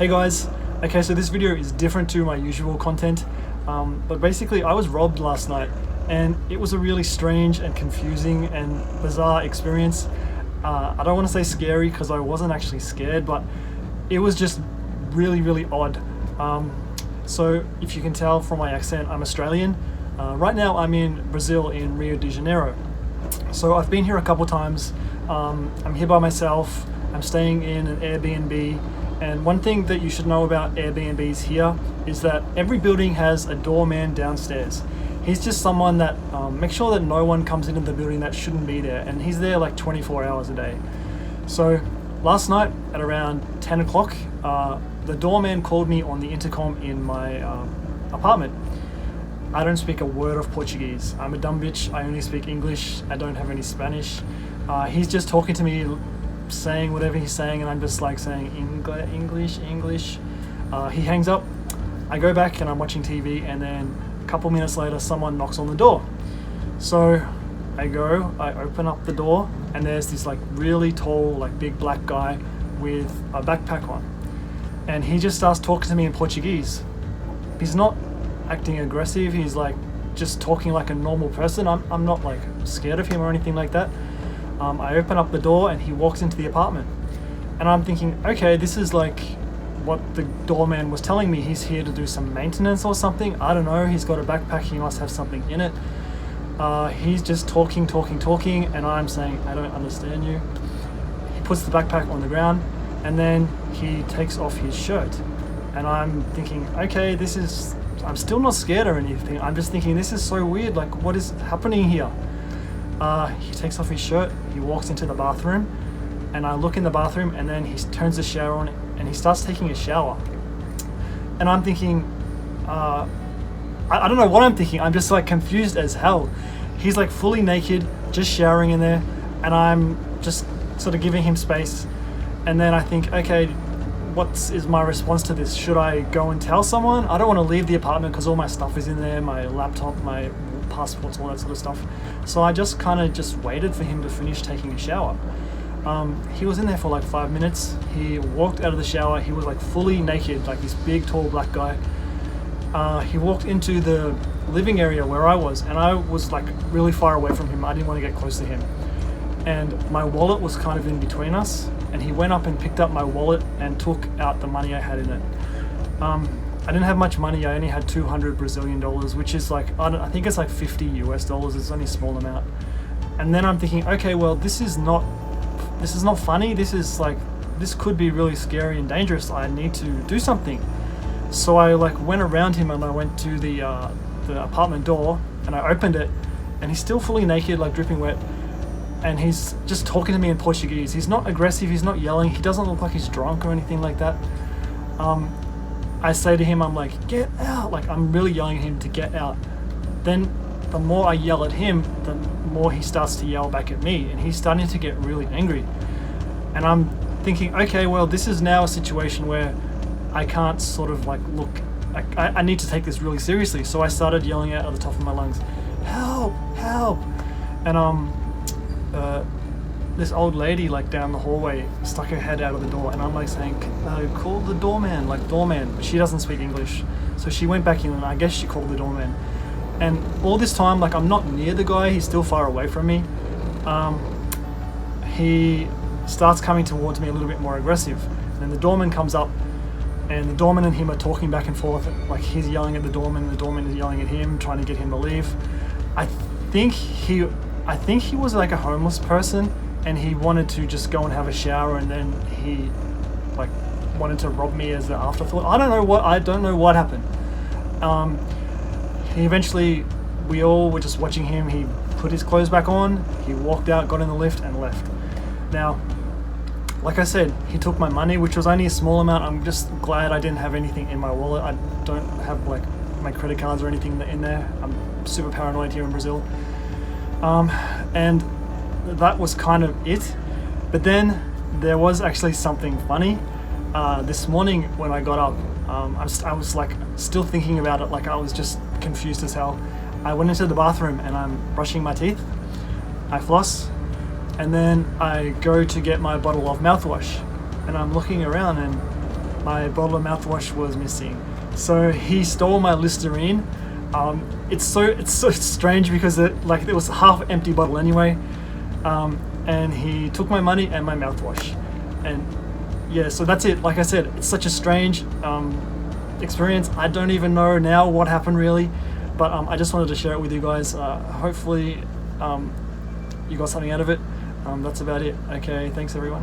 Hey guys, okay, so this video is different to my usual content, but basically I was robbed last night and it was a really strange and confusing and bizarre experience. I don't want to say scary because I wasn't actually scared, but it was just really odd. So if you can tell from my accent, I'm Australian. Right now I'm in Brazil, in Rio De Janiero. So I've been here a couple times. I'm here by myself. I'm staying in an Airbnb. And one thing that you should know about Airbnbs here is that every building has a doorman downstairs. He's just someone that makes sure that no one comes into the building that shouldn't be there, and he's there like 24 hours a day. So last night at around 10 o'clock, the doorman called me on the intercom in my apartment. I don't speak a word of Portuguese. I'm a dumb bitch. I only speak English. I don't have any Spanish. He's just talking to me, saying whatever he's saying, and I'm just like saying English. He hangs up. I go back and I'm watching TV, and then a couple minutes later someone knocks on the door. So I open up the door, and there's this like really tall, like big black guy with a backpack on, and he just starts talking to me in Portuguese. He's not acting aggressive. He's like just talking like a normal person. I'm not like scared of him or anything like that. I open up the door and he walks into the apartment, and I'm thinking, okay, this is like what the doorman was telling me. He's here to do some maintenance or something. I don't know. He's got a backpack. He must have something in it. He's just talking, and I'm saying, I don't understand you. He puts the backpack on the ground, and then he takes off his shirt, and I'm thinking, okay, I'm still not scared or anything. I'm just thinking, this is so weird. Like, what is happening here? He takes off his shirt, he walks into the bathroom, and I look in the bathroom, and then he turns the shower on and he starts taking a shower. And I'm thinking, I don't know what I'm thinking. I'm just like confused as hell. He's like fully naked, just showering in there, and I'm just sort of giving him space. And then I think, okay, what is my response to this? Should I go and tell someone? I don't want to leave the apartment because all my stuff is in there, my laptop, my passports, all that sort of stuff. So I just kind of just waited for him to finish taking a shower. He was in there for like 5 minutes. He walked out of the shower. He was like fully naked, like this big tall black guy. He walked into the living area where I was, and I was like really far away from him. I didn't want to get close to him, and my wallet was kind of in between us, and he went up and picked up my wallet and took out the money I had in it. I didn't have much money. I only had 200 Brazilian dollars, which is like, I think it's like 50 US dollars. It's only a small amount. And then I'm thinking, okay, well, this is not funny. This could be really scary and dangerous. I need to do something. So I like went around him, and I went to the apartment door, and I opened it, and he's still fully naked, like dripping wet. And he's just talking to me in Portuguese. He's not aggressive. He's not yelling. He doesn't look like he's drunk or anything like that. I say to him, I'm like, get out. Like, I'm really yelling at him to get out. Then the more I yell at him, the more he starts to yell back at me, and he's starting to get really angry. And I'm thinking, okay, well, this is now a situation where I can't sort of like look, I need to take this really seriously. So I started yelling out at the top of my lungs, help. And this old lady like down the hallway stuck her head out of the door, and I'm like saying, call the doorman, like doorman. But she doesn't speak English, so she went back in, and I guess she called the doorman. And all this time, like, I'm not near the guy, he's still far away from me. He starts coming towards me a little bit more aggressive, and then the doorman comes up, and the doorman and him are talking back and forth. Like, he's yelling at the doorman is yelling at him, trying to get him to leave. I think he was like a homeless person, and he wanted to just go and have a shower, and then he like wanted to rob me as an afterthought. I don't know what happened. We all were just watching him. He put his clothes back on, he walked out, got in the lift, and left. Now, like I said, he took my money, which was only a small amount. I'm just glad I didn't have anything in my wallet. I don't have like my credit cards or anything in there. I'm super paranoid here in Brazil. And that was kind of it. But then there was actually something funny. This morning when I got up, I was like still thinking about it, like I was just confused as hell. I went into the bathroom and I'm brushing my teeth. I floss, and then I go to get my bottle of mouthwash, and I'm looking around, and my bottle of mouthwash was missing. So he stole my Listerine. It's so strange because it was a half empty bottle anyway, and he took my money and my mouthwash, and yeah, so that's it. Like I said, it's such a strange experience. I don't even know now what happened really, but I just wanted to share it with you guys. Hopefully you got something out of it. That's about it. Okay, thanks everyone.